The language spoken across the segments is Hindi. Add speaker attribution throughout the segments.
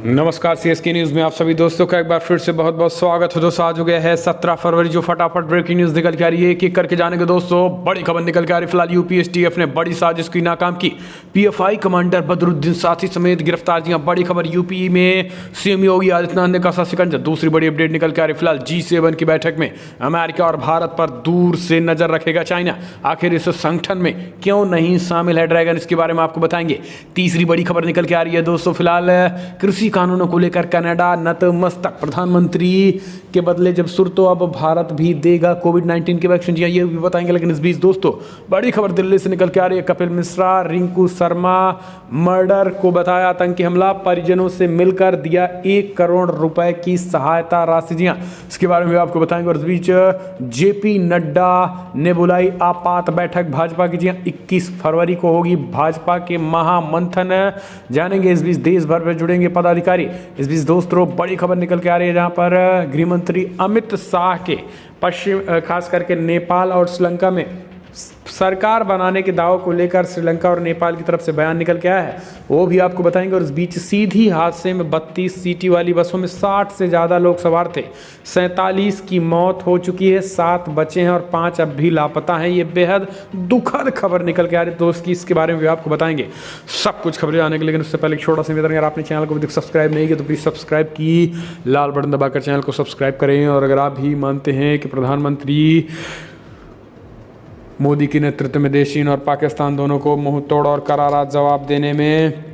Speaker 1: नमस्कार सीएसके न्यूज़ में आप सभी दोस्तों का एक बार फिर से बहुत बहुत स्वागत है। दोस्तों आज हो गया है 17 फरवरी, जो फटाफट ब्रेकिंग न्यूज़ निकल के आ रही है। एक एक करके जानेंगे दोस्तों, बड़ी खबर निकल के आ रही। फिलहाल यूपीएसटीएफ ने बड़ी साजिश की नाकाम की, पीएफआई कमांडर बदरुद्दीन साथी समेत गिरफ्तार। जी बड़ी खबर, यूपी में सीएम योगी आदित्यनाथ ने कसा शिकंजा। दूसरी बड़ी अपडेट निकल के आ रही। फिलहाल G7 की बैठक में अमेरिका और भारत पर दूर से नजर रखेगा चाइना। आखिर इस संगठन में क्यों नहीं शामिल है ड्रैगन, इसके बारे में आपको बताएंगे। तीसरी बड़ी खबर निकल के आ रही है दोस्तों, फिलहाल कृषि कानूनों को लेकर कनाडा नतमस्तक। प्रधानमंत्री के बदले जब सुर, तो अब भारत भी देगा कोविड-19 की वैक्सीन। जी ये भी बताएंगे। लेकिन इस बीच दोस्तों बड़ी खबर दिल्ली से निकल के आ रही है। कपिल मिश्रा, रिंकू शर्मा मर्डर को बताया आतंकी हमला, परिजनों से मिलकर दिया 1 करोड़ रुपए की सहायता राशि। जी हाँ, इसके बारे में आपको बताएंगे। और इस बीच जेपी नड्डा ने बुलाई आपात बैठक भाजपा की। जी हाँ, 21 फरवरी को होगी भाजपा के महामंथन, जानेंगे। इस बीच देश भर में जुड़ेंगे पदाधिकारी। इस बीच दोस्तों बड़ी खबर निकल के आ रही है, जहां पर गृह मंत्री अमित शाह के पश्चिम खास करके नेपाल और श्रीलंका में सरकार बनाने के दावों को लेकर श्रीलंका और नेपाल की तरफ से बयान निकल के आया है, वो भी आपको बताएंगे। और इस बीच सीधी हादसे में 32 सीटी वाली बसों में 60 से ज़्यादा लोग सवार थे, 47 की मौत हो चुकी है, 7 बचे हैं और 5 अब भी लापता हैं। ये बेहद दुखद खबर निकल के आ रही है दोस्त की, इसके बारे में भी आपको बताएंगे सब कुछ खबरें आने के। लेकिन उससे पहले एक छोटा सा निवेदन, अगर आपने चैनल को अभी तक सब्सक्राइब नहीं किया तो प्लीज़ सब्सक्राइब की लाल बटन दबाकर चैनल को सब्सक्राइब करें। और अगर आप भी मानते हैं कि प्रधानमंत्री मोदी के नेतृत्व में देश, चीन और पाकिस्तान दोनों को मुंह तोड़ और करारा जवाब देने में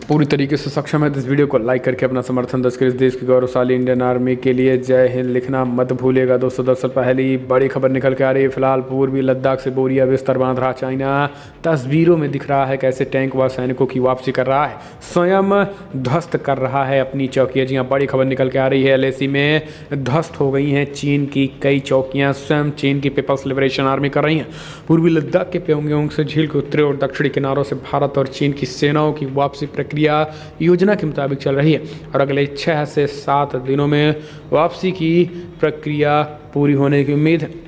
Speaker 1: पूरी तरीके से सक्षम है, तो इस वीडियो को लाइक करके अपना समर्थन दर्ज करें। इस देश की गौरवशाली इंडियन आर्मी के लिए जय हिंद लिखना मत भूलेगा। दोस्तों दरअसल पहली बड़ी खबर निकल के आ रही है। फिलहाल पूर्वी लद्दाख से बोरिया बिस्तर बांध रहा चाइना, तस्वीरों में दिख रहा है कैसे टैंक व सैनिकों की वापसी कर रहा है, स्वयं ध्वस्त कर रहा है अपनी चौकियाँ। जी हाँ, बड़ी खबर निकल के आ रही है। LAC में ध्वस्त हो गई हैं चीन की कई चौकियाँ, स्वयं चीन की पीपल्स लिबरेशन आर्मी कर रही हैं। पूर्वी लद्दाख के प्योंगयांग से झील के उत्तरी और दक्षिणी किनारों से भारत और चीन की सेनाओं की वापसी प्रक्रिया योजना के मुताबिक चल रही है और अगले 6 से 7 दिनों में वापसी की प्रक्रिया पूरी होने की उम्मीद है।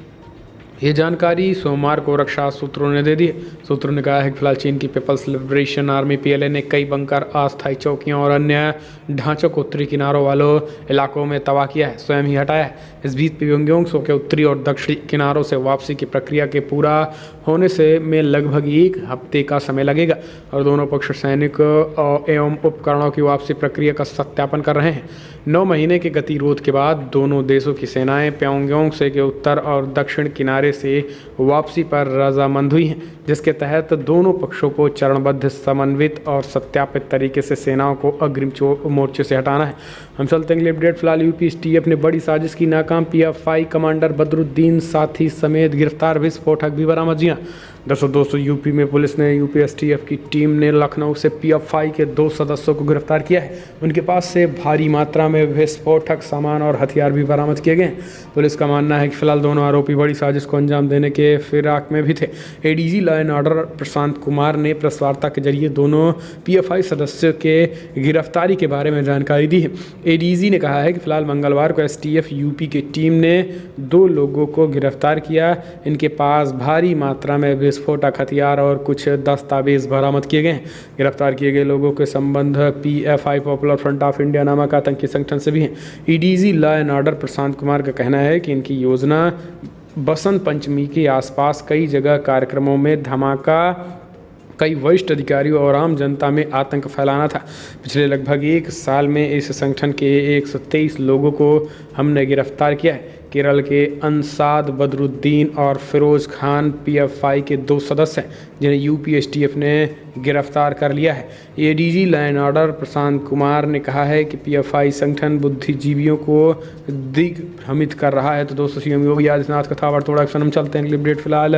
Speaker 1: ये जानकारी सोमवार को रक्षा सूत्रों ने दे दी है। सूत्रों ने कहा है कि फिलहाल चीन की पीपल्स लिबरेशन आर्मी PLA ने कई बंकर, अस्थायी चौकियां और अन्य ढांचों को उत्तरी किनारों वालों इलाकों में तबाह किया है, स्वयं ही हटाया है। इस बीच प्योंगयांग के उत्तरी और दक्षिणी किनारों से वापसी की प्रक्रिया के पूरा होने से में लगभग 1 हफ्ते का समय लगेगा और दोनों पक्ष सैनिक एवं उपकरणों की वापसी प्रक्रिया का सत्यापन कर रहे हैं। 9 महीने के गतिरोध के बाद दोनों देशों की सेनाएं प्योंगयांग के उत्तर और दक्षिण किनारे से वापसी पर रजामंद हुई हैं, जिसके तहत दोनों पक्षों को चरणबद्ध, समन्वित और सत्यापित तरीके से सेनाओं को अग्रिम मोर्चे से हटाना है। हम चलते हैं अपडेट। फिलहाल यूपीएसटीएफ ने बड़ी साजिश की नाकाम, पीएफआई कमांडर बदरुद्दीन साथी समेत गिरफ्तार, विस्फोटक भी बरामद। जी हाँ दोस्तों यूपी में पुलिस ने, यूपीएसटीएफ की टीम ने लखनऊ से पीएफआई के 2 सदस्यों को गिरफ्तार किया है। उनके पास से भारी मात्रा में विस्फोटक सामान और हथियार भी बरामद किए गए हैं। पुलिस का मानना है कि फिलहाल दोनों आरोपी बड़ी साजिश को अंजाम देने के फिराक में भी थे। ADG law and order Prashant Kumar ने प्रेस वार्ता के जरिए दोनों पीएफआई सदस्यों के गिरफ्तारी के बारे में जानकारी दी है। एडीजी ने कहा है कि फिलहाल मंगलवार को एसटीएफ यूपी की टीम ने 2 लोगों को गिरफ्तार किया। इनके पास भारी मात्रा में विस्फोटक हथियार और कुछ दस्तावेज बरामद किए गए हैं। गिरफ्तार किए गए लोगों के संबंध PFI popular front of India नामक आतंकी संगठन से भी हैं। ADG law and order Prashant Kumar का कहना है कि इनकी योजना बसंत पंचमी के आसपास कई जगह कार्यक्रमों में धमाका, कई वरिष्ठ अधिकारियों और आम जनता में आतंक फैलाना था। पिछले लगभग 1 साल में इस संगठन के 123 लोगों को हमने गिरफ्तार किया है। केरल के अंसाद बदरुद्दीन और फिरोज खान पीएफआई के 2 सदस्य हैं, जिन्हें यूपीएसटीएफ ने गिरफ्तार कर लिया है। ADG law and order Prashant Kumar ने कहा है कि पीएफआई संगठन बुद्धिजीवियों को दिग्भ्रमित कर रहा है। तो दोस्तों सीएम योगी आदित्यनाथ का ताबड़तोड़ एक्शन। हम चलते हैं अगली अपडेट। फिलहाल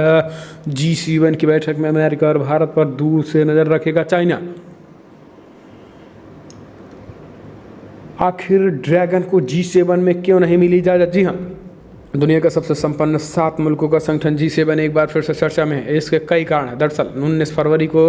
Speaker 1: G7 की बैठक में अमेरिका और भारत पर दूर से नजर रखेगा चाइना। आखिर ड्रैगन को G7 में क्यों नहीं मिली इजाजत? जी हाँ, दुनिया का सबसे संपन्न 7 मुल्कों का संगठन G7 एक बार फिर से चर्चा में है। इसके कई कारण हैं। दरअसल 19 फरवरी को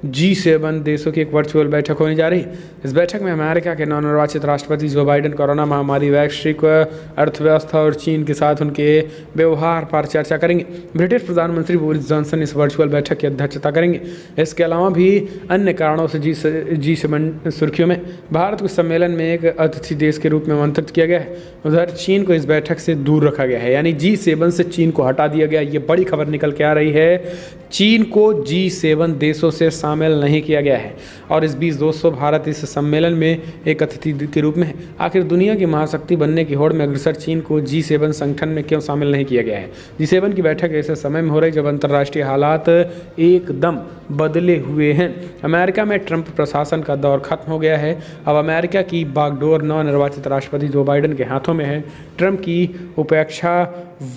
Speaker 1: G7 देशों की एक वर्चुअल बैठक होने जा रही है। इस बैठक में अमेरिका के नवनिर्वाचित राष्ट्रपति जो बाइडेन कोरोना महामारी, वैश्विक अर्थव्यवस्था और चीन के साथ उनके व्यवहार पर चर्चा करेंगे। ब्रिटिश प्रधानमंत्री बोरिस जॉनसन इस वर्चुअल बैठक की अध्यक्षता करेंगे। इसके अलावा भी अन्य कारणों से G7 सुर्खियों में। भारत को सम्मेलन में एक अतिथि देश के रूप में आमंत्रित किया गया है। उधर चीन को इस बैठक से दूर रखा गया है, यानी G7 से चीन को हटा दिया गया। ये बड़ी खबर निकल के आ रही है। चीन को G7 देशों से शामिल नहीं किया गया है और इस बीच दोस्तों भारत इस सम्मेलन में एक अतिथि के रूप में है। आखिर दुनिया की महाशक्ति बनने की होड़ में अग्रसर चीन को G7 संगठन में क्यों शामिल नहीं किया गया है? G7 की बैठक ऐसे समय में हो रही जब अंतर्राष्ट्रीय हालात एकदम बदले हुए हैं। अमेरिका में ट्रंप प्रशासन का दौर खत्म हो गया है। अब अमेरिका की बागडोर नवनिर्वाचित राष्ट्रपति जो बाइडेन के हाथों में है। ट्रंप की उपेक्षा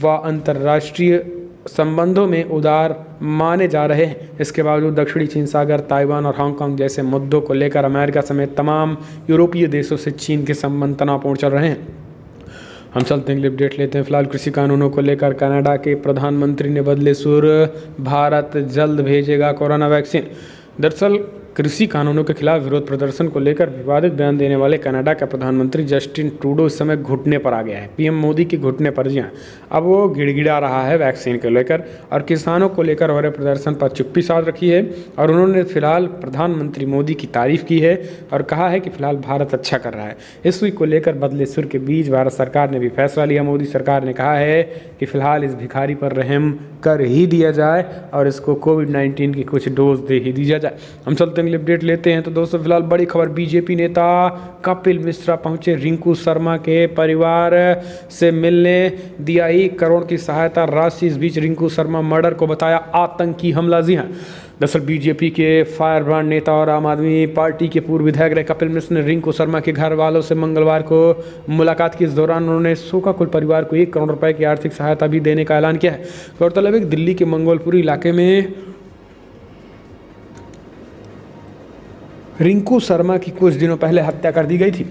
Speaker 1: व अंतर्राष्ट्रीय संबंधों में उदार माने जा रहे हैं। इसके बावजूद दक्षिणी चीन सागर, ताइवान और हांगकांग जैसे मुद्दों को लेकर अमेरिका समेत तमाम यूरोपीय देशों से चीन के संबंध तनावपूर्ण चल रहे हैं। हम चलते हैं, अपडेट लेते हैं। फिलहाल कृषि कानूनों को लेकर कनाडा के प्रधानमंत्री ने बदले सुर, भारत जल्द भेजेगा कोरोना वैक्सीन। दरअसल कृषि कानूनों के खिलाफ विरोध प्रदर्शन को लेकर विवादित बयान देने वाले कनाडा का प्रधानमंत्री जस्टिन ट्रूडो इस समय घुटने पर आ गया है। पीएम मोदी की घुटने पर, जी हाँ। अब वो गिड़गिड़ा रहा है वैक्सीन को लेकर और किसानों को लेकर हो रहे प्रदर्शन पर चुप्पी साध रखी है। और उन्होंने फिलहाल प्रधानमंत्री मोदी की तारीफ की है और कहा है कि फिलहाल भारत अच्छा कर रहा है। इस वीक को लेकर बदले सुर के बीच भारत सरकार ने भी फैसला लिया। मोदी सरकार ने कहा है कि फिलहाल इस भिखारी पर रहम कर ही दिया जाए और इसको कोविड-19 की कुछ डोज दे ही दिया जाए। हम चलते हैं, अपडेट लेते हैं। तो दोस्तों फिलहाल बड़ी खबर, बीजेपी नेता कपिल मिश्रा पहुंचे रिंकू शर्मा के परिवार से मिलने, दिया 1 करोड़ की सहायता राशि। इस बीच रिंकू शर्मा मर्डर को बताया आतंकी हमला। जी हाँ, दरअसल बीजेपी के फायरब्रांड नेता और आम आदमी पार्टी के पूर्व विधायक रहे कपिल मिश्रा ने रिंकू शर्मा के घर वालों से मंगलवार को मुलाकात की। इस दौरान उन्होंने शोकाकुल परिवार को 1 करोड़ रुपए की आर्थिक सहायता भी देने का ऐलान किया है। गौरतलब है कि दिल्ली के मंगोलपुरी इलाके में रिंकू शर्मा की कुछ दिनों पहले हत्या कर दी गई थी।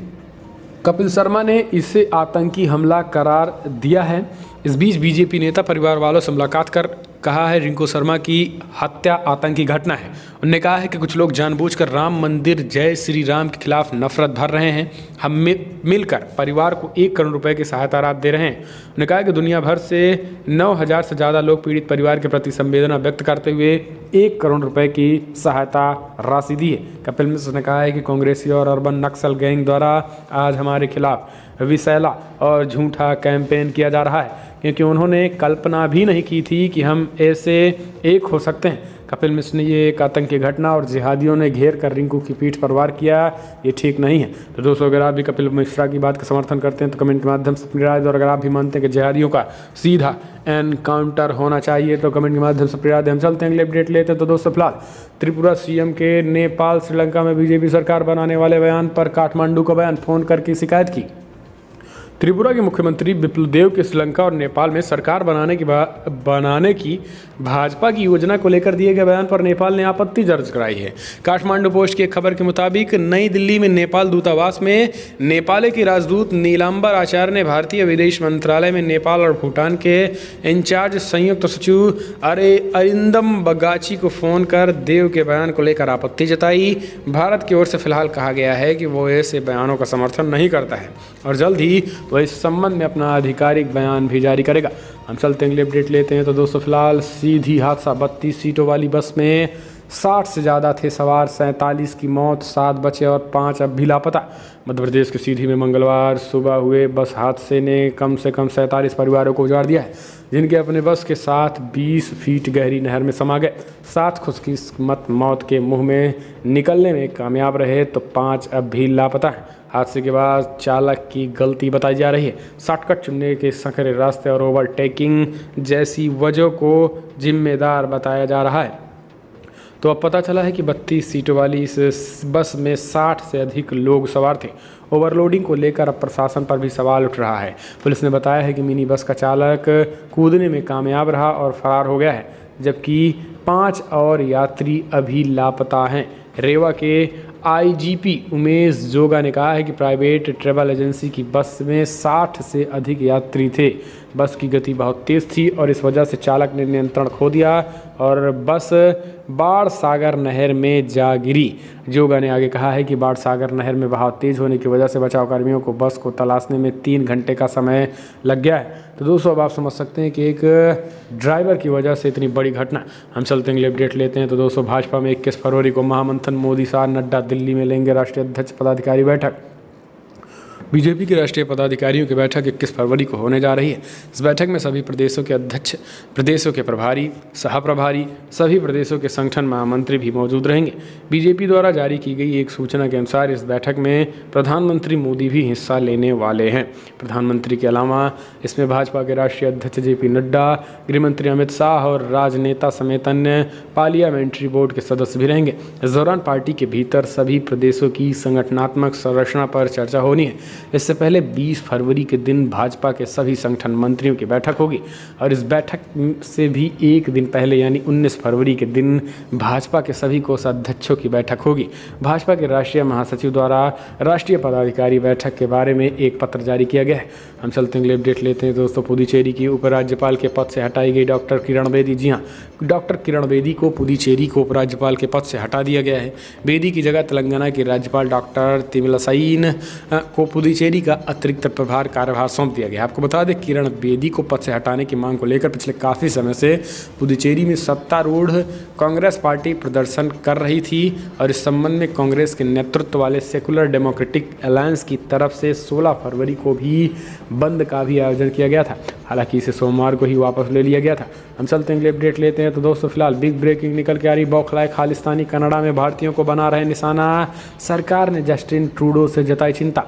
Speaker 1: कपिल शर्मा ने इसे आतंकी हमला करार दिया है। इस बीच बीजेपी नेता परिवार वालों से मुलाकात कर कहा है रिंकू शर्मा की हत्या आतंकी घटना है। उन्होंने कहा है कि कुछ लोग जानबूझकर राम मंदिर, जय श्री राम के खिलाफ नफरत भर रहे हैं। हम मिलकर परिवार को 1 करोड़ रुपए की सहायता राशि दे रहे हैं। उन्होंने कहा कि दुनिया भर से 9,000 से ज़्यादा लोग पीड़ित परिवार के प्रति संवेदना व्यक्त करते हुए 1 करोड़ रुपए की सहायता राशि दी है। कपिल मिश्रा ने कहा है कि कांग्रेसी और अर्बन नक्सल गैंग द्वारा आज हमारे खिलाफ विषैला और झूठा कैंपेन किया जा रहा है, क्योंकि उन्होंने कल्पना भी नहीं की थी कि हम ऐसे एक हो सकते हैं। कपिल मिश्रा ने ये एक आतंकी घटना और जिहादियों ने घेर कर रिंकू की पीठ पर वार किया, ये ठीक नहीं है। तो दोस्तों अगर आप भी कपिल मिश्रा की बात का समर्थन करते हैं तो कमेंट के माध्यम से अपनी राय दो। और अगर आप भी मानते हैं कि जिहादियों का सीधा एनकाउंटर होना चाहिए तो कमेंट के माध्यम से अपनी राय दें। हम चलते हैं, अगले अपडेट लेते हैं। तो दोस्तों फिलहाल त्रिपुरा सीएम के नेपाल श्रीलंका में बीजेपी सरकार बनाने वाले बयान पर काठमांडू का बयान, फोन करके शिकायत की। त्रिपुरा के मुख्यमंत्री विप्लव देव के श्रीलंका और नेपाल में सरकार बनाने की भाजपा की योजना को लेकर दिए गए बयान पर नेपाल ने आपत्ति दर्ज कराई है। काठमांडू पोस्ट की एक खबर के मुताबिक नई दिल्ली में नेपाल दूतावास में नेपाल के राजदूत नीलांबर आचार्य ने भारतीय विदेश मंत्रालय में नेपाल और भूटान के इंचार्ज संयुक्त सचिव अरिंदम बगाची को फोन कर देव के बयान को लेकर आपत्ति जताई। भारत की ओर से फिलहाल कहा गया है कि वो ऐसे बयानों का समर्थन नहीं करता है और जल्द ही वह इस संबंध में अपना आधिकारिक बयान भी जारी करेगा। हम चलते हैं, अगले अपडेट लेते हैं। तो दोस्तों फिलहाल सीधी हादसा, 32 सीटों वाली बस में 60 से ज़्यादा थे सवार, 47 की मौत, 7 बचे और 5 अब भी लापता। मध्य प्रदेश के सीधी में मंगलवार सुबह हुए बस हादसे ने कम से कम 47 परिवारों को उजाड़ दिया है, जिनके अपने बस के साथ 20 फीट गहरी नहर में समा गए। 7 खुशकिस्मत मौत के मुंह में निकलने में कामयाब रहे तो 5 अब भी लापता हैं। हादसे के बाद चालक की गलती बताई जा रही है। शॉर्टकट चुनने के संकरे रास्ते और ओवरटेकिंग जैसी वजहों को जिम्मेदार बताया जा रहा है। तो अब पता चला है कि 32 सीटों वाली इस बस में 60 से अधिक लोग सवार थे। ओवरलोडिंग को लेकर अब प्रशासन पर भी सवाल उठ रहा है। पुलिस ने बताया है कि मिनी बस का चालक कूदने में कामयाब रहा और फरार हो गया है, जबकि 5 और यात्री अभी लापता हैं। रेवा के आईजीपी उमेश जोगा ने कहा है कि प्राइवेट ट्रैवल एजेंसी की बस में 60 से अधिक यात्री थे, बस की गति बहुत तेज़ थी और इस वजह से चालक ने नियंत्रण खो दिया और बस बाणसागर नहर में जा गिरी। जोगा ने आगे कहा है कि बाणसागर नहर में बहाव तेज होने की वजह से बचाव कर्मियों को बस को तलाशने में 3 घंटे का समय लग गया है। तो दोस्तों अब आप समझ सकते हैं कि एक ड्राइवर की वजह से इतनी बड़ी घटना। हम चलते हैं, अपडेट लेते हैं। तो दोस्तों भाजपा में 21 फरवरी को महामंथन, मोदी शाह नड्डा दिल्ली में लेंगे राष्ट्रीय अध्यक्ष पदाधिकारी बैठक। बीजेपी के राष्ट्रीय पदाधिकारियों की बैठक 21 फरवरी को होने जा रही है। इस बैठक में सभी प्रदेशों के अध्यक्ष, प्रदेशों के प्रभारी, सह प्रभारी, सभी प्रदेशों के संगठन महामंत्री भी मौजूद रहेंगे। बीजेपी द्वारा जारी की गई एक सूचना के अनुसार इस बैठक में प्रधानमंत्री मोदी भी हिस्सा लेने वाले हैं। प्रधानमंत्री के अलावा इसमें भाजपा के राष्ट्रीय अध्यक्ष JP नड्डा, गृहमंत्री अमित शाह और राजनेता समेत अन्य पार्लियामेंट्री बोर्ड के सदस्य भी रहेंगे। इस दौरान पार्टी के भीतर सभी प्रदेशों की संगठनात्मक संरचना पर चर्चा होनी है। इससे पहले 20 फरवरी के दिन भाजपा के सभी संगठन मंत्रियों की बैठक होगी और इस बैठक से भी एक दिन पहले यानी 19 फरवरी के दिन भाजपा के सभी कोषाध्यक्षों की बैठक होगी। भाजपा के राष्ट्रीय महासचिव द्वारा राष्ट्रीय पदाधिकारी बैठक के बारे में एक पत्र जारी किया गया है। हम चलते हैं, अपडेट लेते हैं। दोस्तों पुदुचेरी की उपराज्यपाल के पद से हटाई गई डॉक्टर किरण बेदी। जी हाँ, डॉक्टर किरण बेदी को पुदुचेरी को उपराज्यपाल के पद से हटा दिया गया है। बेदी की जगह तेलंगाना के राज्यपाल डॉक्टर तमिलिसाई को पुदुचेरी का अतिरिक्त प्रभार कार्यभार सौंप दिया गया। आपको बता दें, किरण बेदी को पद से हटाने की मांग को लेकर पिछले काफ़ी समय से पुदुचेरी में सत्तारूढ़ कांग्रेस पार्टी प्रदर्शन कर रही थी और इस संबंध में कांग्रेस के नेतृत्व वाले सेकुलर डेमोक्रेटिक अलायंस की तरफ से 16 फरवरी को भी बंद का भी आयोजन किया गया था। हालांकि इसे सोमवार को ही वापस ले लिया गया था। हम चलते हैं, अपडेट लेते हैं। तो दोस्तों फिलहाल बिग ब्रेकिंग निकल के आ रही। बौखलाए खालिस्तानी कनाडा में भारतीयों को बना रहे निशाना, सरकार ने जस्टिन ट्रूडो से जताई चिंता।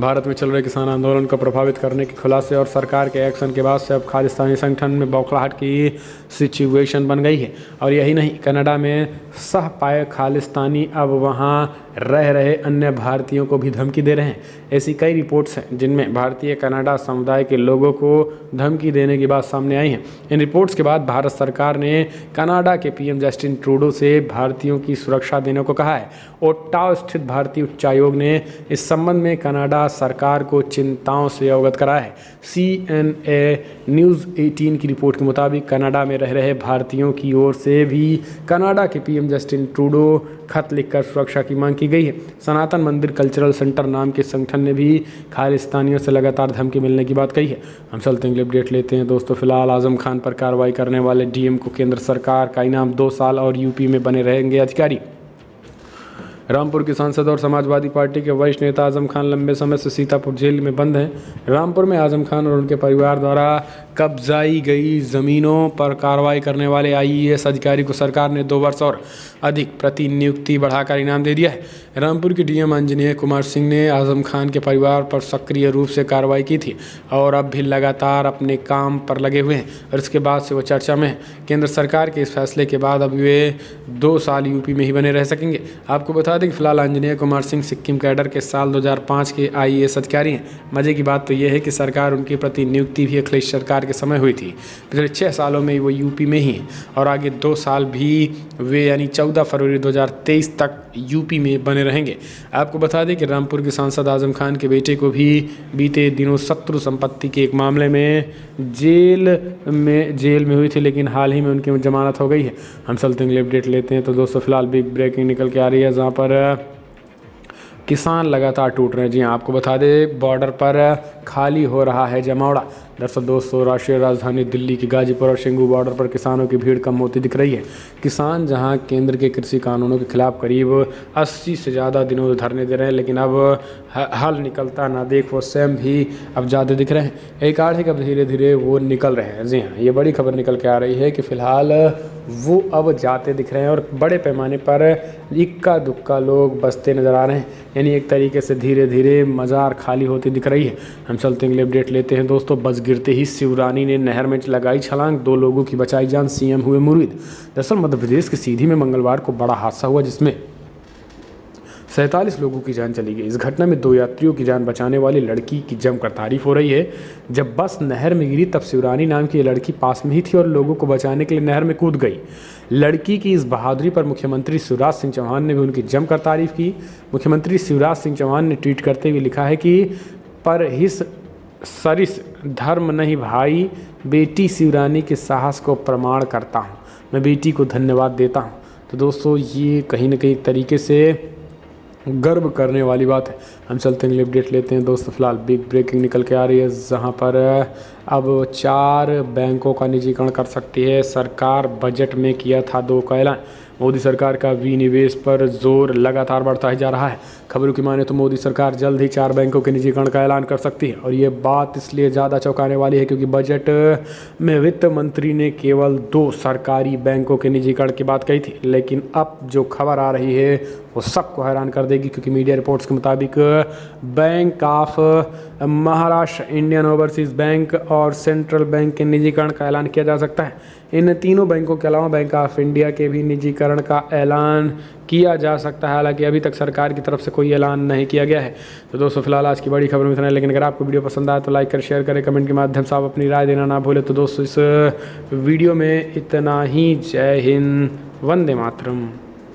Speaker 1: भारत में चल रहे किसान आंदोलन को प्रभावित करने के खुलासे और सरकार के एक्शन के बाद से अब खालिस्तानी संगठन में बौखलाहट की सिचुएशन बन गई है। और यही नहीं, कनाडा में सह पाए खालिस्तानी अब वहां रह रहे अन्य भारतीयों को भी धमकी दे रहे हैं। ऐसी कई रिपोर्ट्स हैं जिनमें भारतीय कनाडा समुदाय के लोगों को धमकी देने की बात सामने आई है। इन रिपोर्ट्स के बाद भारत सरकार ने कनाडा के PM जस्टिन ट्रूडो से भारतीयों की सुरक्षा देने को कहा है। ओट्टावा स्थित भारतीय उच्चायोग ने इस संबंध में कनाडा सरकार को चिंताओं से अवगत कराया है। CNA न्यूज़ 18 की रिपोर्ट के मुताबिक कनाडा में रह रहे भारतीयों की ओर से भी कनाडा के PM जस्टिन ट्रूडो खत लिखकर सुरक्षा की मांग की गई है। सनातन मंदिर कल्चरल सेंटर नाम के संगठन ने भी खालिस्तानियों से लगातार धमकी मिलने की बात कही है। हम चलते हैं, अपडेट लेते हैं। दोस्तों फिलहाल आजम खान पर कार्रवाई करने वाले DM को केंद्र सरकार का इनाम 2 साल और UP में बने रहेंगे अधिकारी। रामपुर के सांसद और समाजवादी पार्टी के वरिष्ठ नेता आजम खान लंबे समय से सीतापुर जेल में बंद हैं। रामपुर में आजम खान और उनके परिवार द्वारा कब्जाई गई ज़मीनों पर कार्रवाई करने वाले IAS अधिकारी को सरकार ने 2 वर्ष और अधिक प्रतिनियुक्ति बढ़ाकर इनाम दे दिया है। रामपुर के DM आंजनेय कुमार सिंह ने आजम खान के परिवार पर सक्रिय रूप से कार्रवाई की थी और अब भी लगातार अपने काम पर लगे हुए हैं और इसके बाद से वो चर्चा में है। केंद्र सरकार के इस फैसले के बाद अब वे 2 साल UP में ही बने रह सकेंगे। आपको बता दें कि फिलहाल आंजनेय कुमार सिंह सिक्किम कैडर के साल 2005 के IAS अधिकारी हैं। मजे की बात तो यह है कि सरकार उनकी प्रतिनियुक्ति भी अखिलेश सरकार के समय हुई थी। पिछले 6 सालों में वो UP में ही हैं और आगे 2 साल भी वे यानी 14 फरवरी 2023 तक UP में बने रहेंगे। आपको बता दें कि रामपुर के सांसद आजम खान के बेटे को भी बीते दिनों शत्रु संपत्ति के एक मामले में जेल में हुई थी, लेकिन हाल ही में उनकी जमानत हो गई है। हम चलते हैं, अपडेट लेते हैं। तो दोस्तों फिलहाल बिग ब्रेकिंग निकल के आ रही है जहाँ पर किसान लगातार टूट रहे हैं। जी हाँ, आपको बता दें बॉर्डर पर खाली हो रहा है जमावड़ा। दरअसल दोस्तों राष्ट्रीय राजधानी दिल्ली की गाजीपुर और शेंगू बॉर्डर पर किसानों की भीड़ कम होती दिख रही है। किसान जहां केंद्र के कृषि कानूनों के खिलाफ करीब 80 से ज़्यादा दिनों से धरने दे रहे हैं, लेकिन अब हल निकलता ना देख वो स्वयं भी अब ज़्यादा दिख रहे हैं। एक आड़ है कि अब धीरे धीरे वो निकल रहे हैं। जी हाँ, ये बड़ी खबर निकल के आ रही है कि फ़िलहाल वो अब जाते दिख रहे हैं और बड़े पैमाने पर इक्का दुक्का लोग बसते नज़र आ रहे हैं। यानी एक तरीके से धीरे धीरे मज़ार खाली होती दिख रही है। हम चलते हैं, अपडेट लेते हैं। दोस्तों बस गिरते ही शिवरानी ने नहर में लगाई छलांग, 2 लोगों की बचाई जान, CM हुए मुरीद। दरअसल मध्य प्रदेश के सीधी में मंगलवार को बड़ा हादसा हुआ जिसमें 47 लोगों की जान चली गई। इस घटना में 2 यात्रियों की जान बचाने वाली लड़की की जमकर तारीफ हो रही है। जब बस नहर में गिरी तब शिवरानी नाम की लड़की पास में ही थी और लोगों को बचाने के लिए नहर में कूद गई। लड़की की इस बहादुरी पर मुख्यमंत्री शिवराज सिंह चौहान ने भी उनकी जमकर तारीफ की। मुख्यमंत्री शिवराज सिंह चौहान ने ट्वीट करते हुए लिखा है कि पर हिस सरिस धर्म नहीं भाई, बेटी शिवरानी के साहस को प्रमाण करता हूँ, मैं बेटी को धन्यवाद देता हूँ। तो दोस्तों ये कहीं ना कहीं तरीके से गर्व करने वाली बात है। हम चलते हैं अपडेट लेते हैं दोस्तों। फिलहाल बिग ब्रेकिंग निकल के आ रही है, जहां पर अब 4 बैंकों का निजीकरण कर सकती है सरकार। बजट में किया था 2 का ऐलान। मोदी सरकार का विनिवेश पर जोर लगातार बढ़ता ही जा रहा है। खबरों की माने तो मोदी सरकार जल्द ही 4 बैंकों के निजीकरण का ऐलान कर सकती है, और ये बात इसलिए ज़्यादा चौंकाने वाली है क्योंकि बजट में वित्त मंत्री ने केवल 2 सरकारी बैंकों के निजीकरण की बात कही थी। लेकिन अब जो खबर आ रही है वो सबको हैरान कर देगी, क्योंकि मीडिया रिपोर्ट्स के मुताबिक bank of Maharashtra, Indian overseas bank और सेंट्रल बैंक के निजीकरण का ऐलान किया जा सकता है। इन तीनों बैंकों के अलावा बैंक ऑफ इंडिया के भी निजीकरण का ऐलान किया जा सकता है, हालांकि अभी तक सरकार की तरफ से कोई ऐलान नहीं किया गया है। तो दोस्तों फिलहाल आज की बड़ी खबर में इतना है, लेकिन अगर आपको वीडियो पसंद आए तो लाइक कर, शेयर करें, कमेंट के माध्यम से आप अपनी राय देना ना भूलें। तो दोस्तों इस वीडियो में इतना ही। जय हिंद, वंदे मातरम।